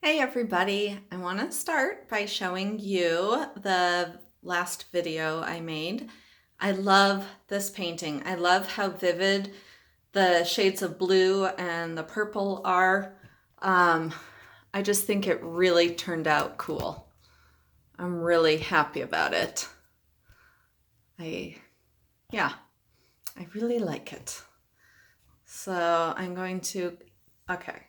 Hey everybody, I want to start by showing you the last video I made. I love this painting. I love how vivid the shades of blue and the purple are. I just think it really turned out cool. I'm really happy about it. I really like it. So I'm going to, okay.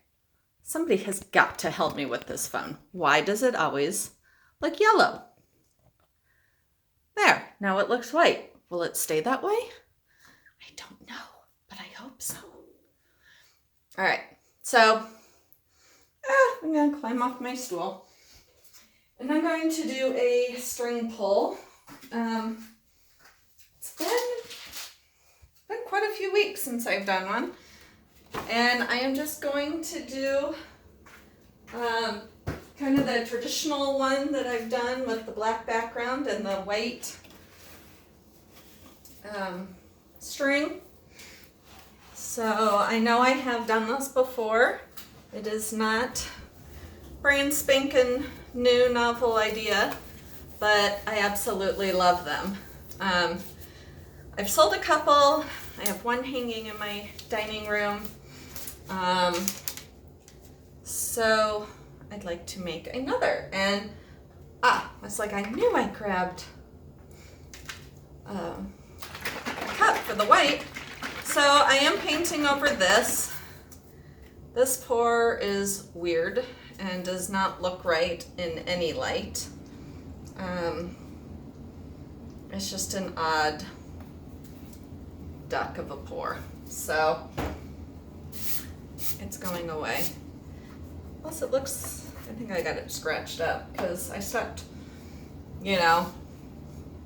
Somebody has got to help me with this phone. Why does it always look yellow? There, now it looks white. Will it stay that way? I don't know, but I hope so. All right, so I'm gonna climb off my stool and I'm going to do a string pull. It's been quite a few weeks since I've done one. And I am just going to do kind of the traditional one that I've done with the black background and the white string. So I know I have done this before. It is not brand spanking new novel idea, but I absolutely love them. I've sold a couple. I have one hanging in my dining room. So I'd like to make another, and it's like I knew I grabbed a cup for the white. So I am painting over this. This pour is weird and does not look right in any light. It's just an odd duck of a pour. So it's going away. Plus it looks, I think I got it scratched up because I stopped,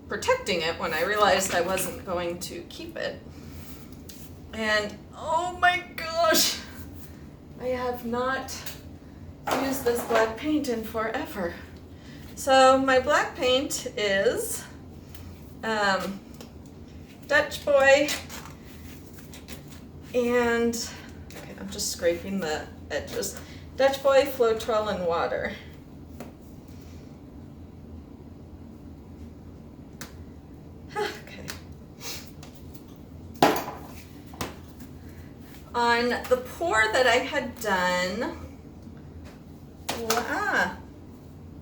protecting it when I realized I wasn't going to keep it. And oh my gosh, I have not used this black paint in forever. So my black paint is Dutch Boy, and I'm just scraping the edges. Dutch Boy, Floetrol, and water. Okay. On the pour that I had done,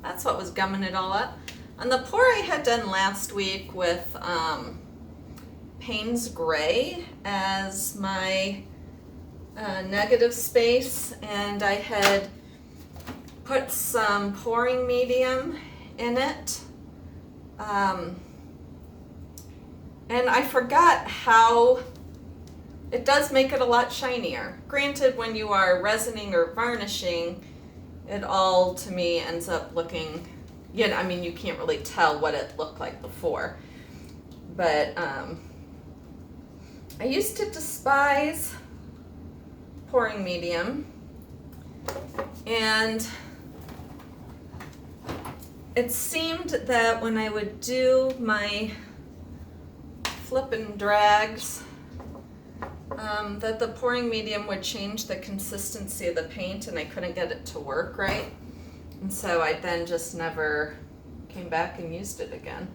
that's what was gumming it all up. On the pour I had done last week with Payne's Gray as my negative space, and I had put some pouring medium in it, and I forgot how it does make it a lot shinier. Granted, when you are resining or varnishing, it all to me ends up looking, you can't really tell what it looked like before, but I used to despise pouring medium, and it seemed that when I would do my flip and drags, that the pouring medium would change the consistency of the paint and I couldn't get it to work right, and so I then just never came back and used it again.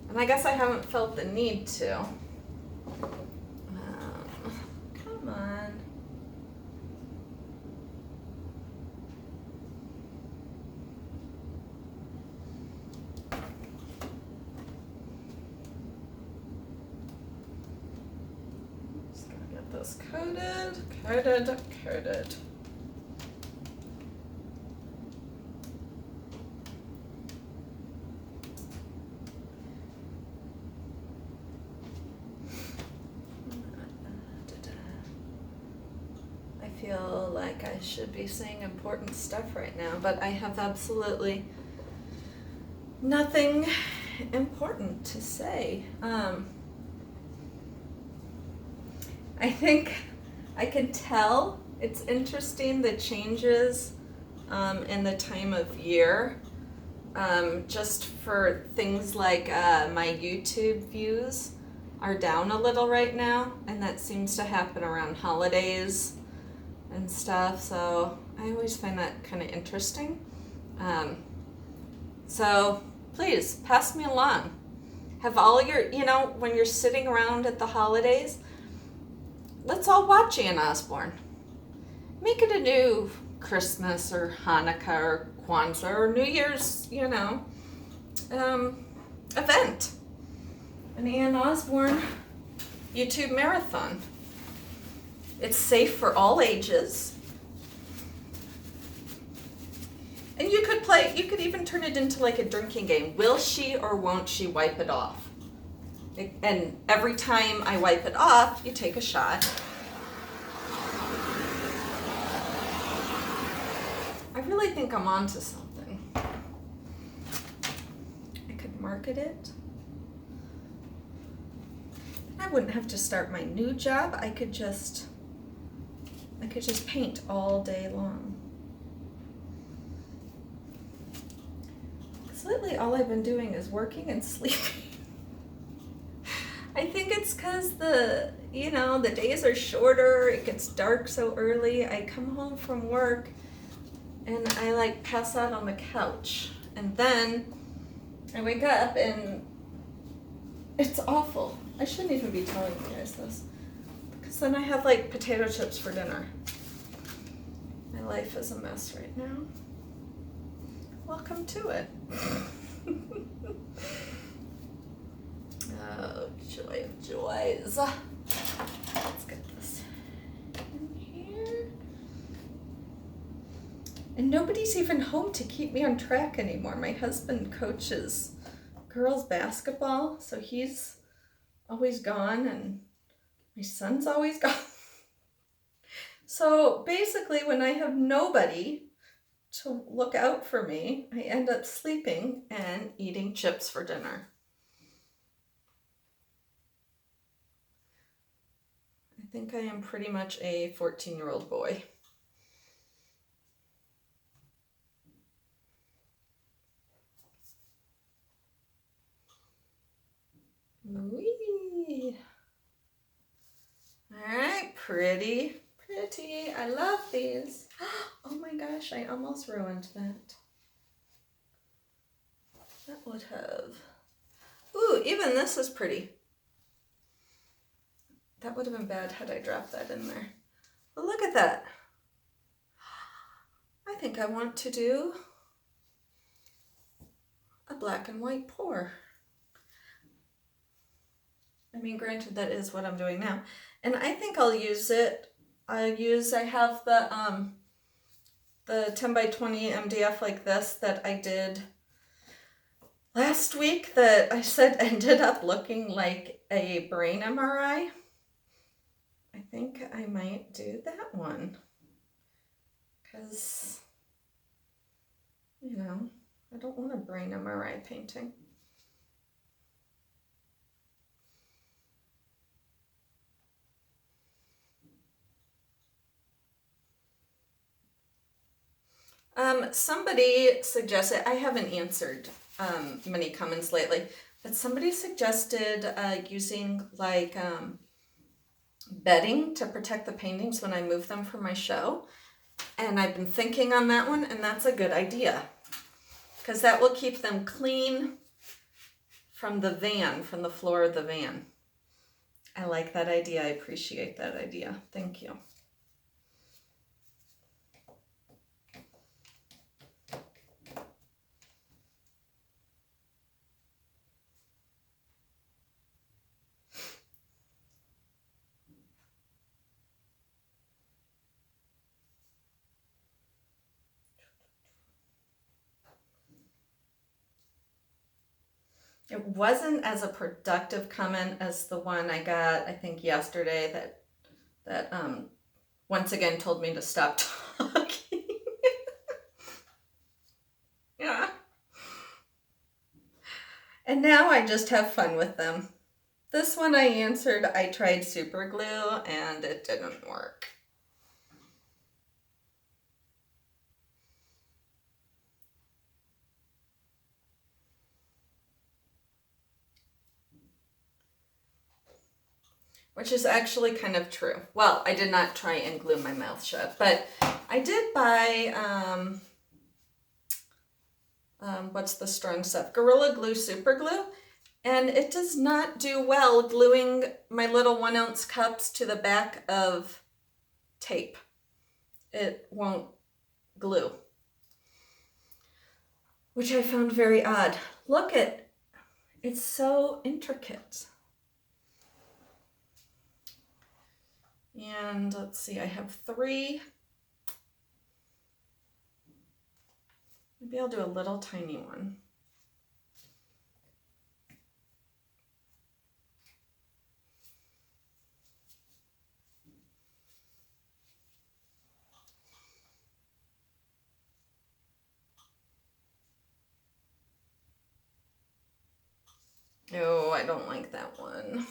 And I guess I haven't felt the need to. Come on. Just gonna get this coated. I feel like I should be saying important stuff right now, but I have absolutely nothing important to say. I think I can tell it's interesting the changes in the time of year. Just for things like my YouTube views are down a little right now, and and that seems to happen around holidays and stuff, so I always find that kind of interesting. So please pass me along. Have all your, when you're sitting around at the holidays, let's all watch Ann Osborne. Make it a new Christmas or Hanukkah or Kwanzaa or New Year's, event. An Ann Osborne YouTube marathon. It's safe for all ages. And you could even turn it into like a drinking game. Will she or won't she wipe it off? And every time I wipe it off, you take a shot. I really think I'm onto something. I could market it. I wouldn't have to start my new job. I could just paint all day long. Because lately all I've been doing is working and sleeping. I think it's because the days are shorter, it gets dark so early. I come home from work and I like pass out on the couch. And then I wake up and it's awful. I shouldn't even be telling you guys this. Because then I have like potato chips for dinner. My life is a mess right now. Welcome to it. Oh, joy of joys. Let's get this in here. And nobody's even home to keep me on track anymore. My husband coaches girls basketball, so he's always gone, and my son's always gone. So basically, when I have nobody to look out for me, I end up sleeping and eating chips for dinner. I think I am pretty much a 14-year-old boy. Whee. All right, pretty. I love these. Oh my gosh, I almost ruined that. That would have. Ooh, even this is pretty. That would have been bad had I dropped that in there. But look at that. I think I want to do a black and white pour. I mean, granted, that is what I'm doing now. And I think I'll use it. I have the 10 by 20 MDF like this that I did last week that I said ended up looking like a brain MRI. I think I might do that one. Because, I don't want a brain MRI painting. Somebody suggested, I haven't answered many comments lately, but somebody suggested using like bedding to protect the paintings when I move them for my show. And I've been thinking on that one, and that's a good idea. Because that will keep them clean from the van, from the floor of the van. I like that idea. I appreciate that idea. Thank you. It wasn't as a productive comment as the one I got, I think, yesterday that once again told me to stop talking. Yeah. And now I just have fun with them. This one I answered, I tried super glue and it didn't work. which is actually kind of true. Well, I did not try and glue my mouth shut, but I did buy, what's the strong stuff? Gorilla Glue Super Glue. And it does not do well gluing my little 1 ounce cups to the back of tape. It won't glue, which I found very odd. Look at, it's so intricate. And let's see, I have 3. Maybe I'll do a little tiny one. Oh, I don't like that one.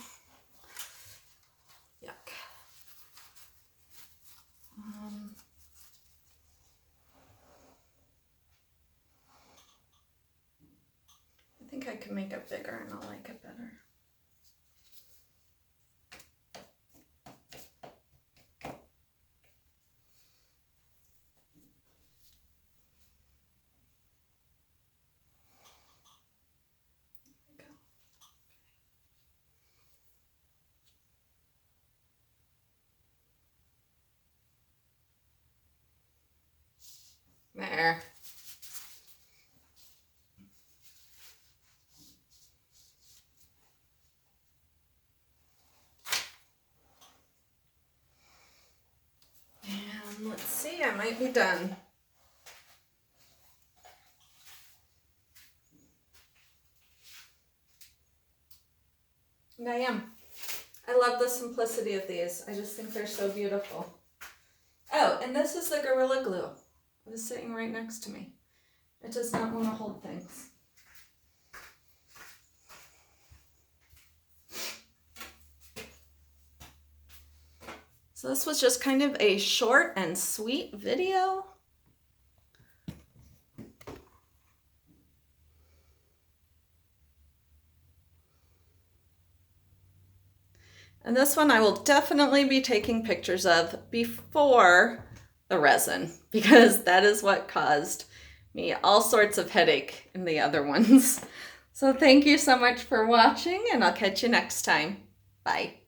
Yuck. I think I can make it bigger and I'll like it better. There. And let's see, I might be done. And I am. I love the simplicity of these. I just think they're so beautiful. Oh, and this is the Gorilla Glue. It was sitting right next to me. It does not want to hold things. So this was just kind of a short and sweet video. And this one I will definitely be taking pictures of before the resin, because that is what caused me all sorts of headache in the other ones. So thank you so much for watching, and I'll catch you next time. Bye.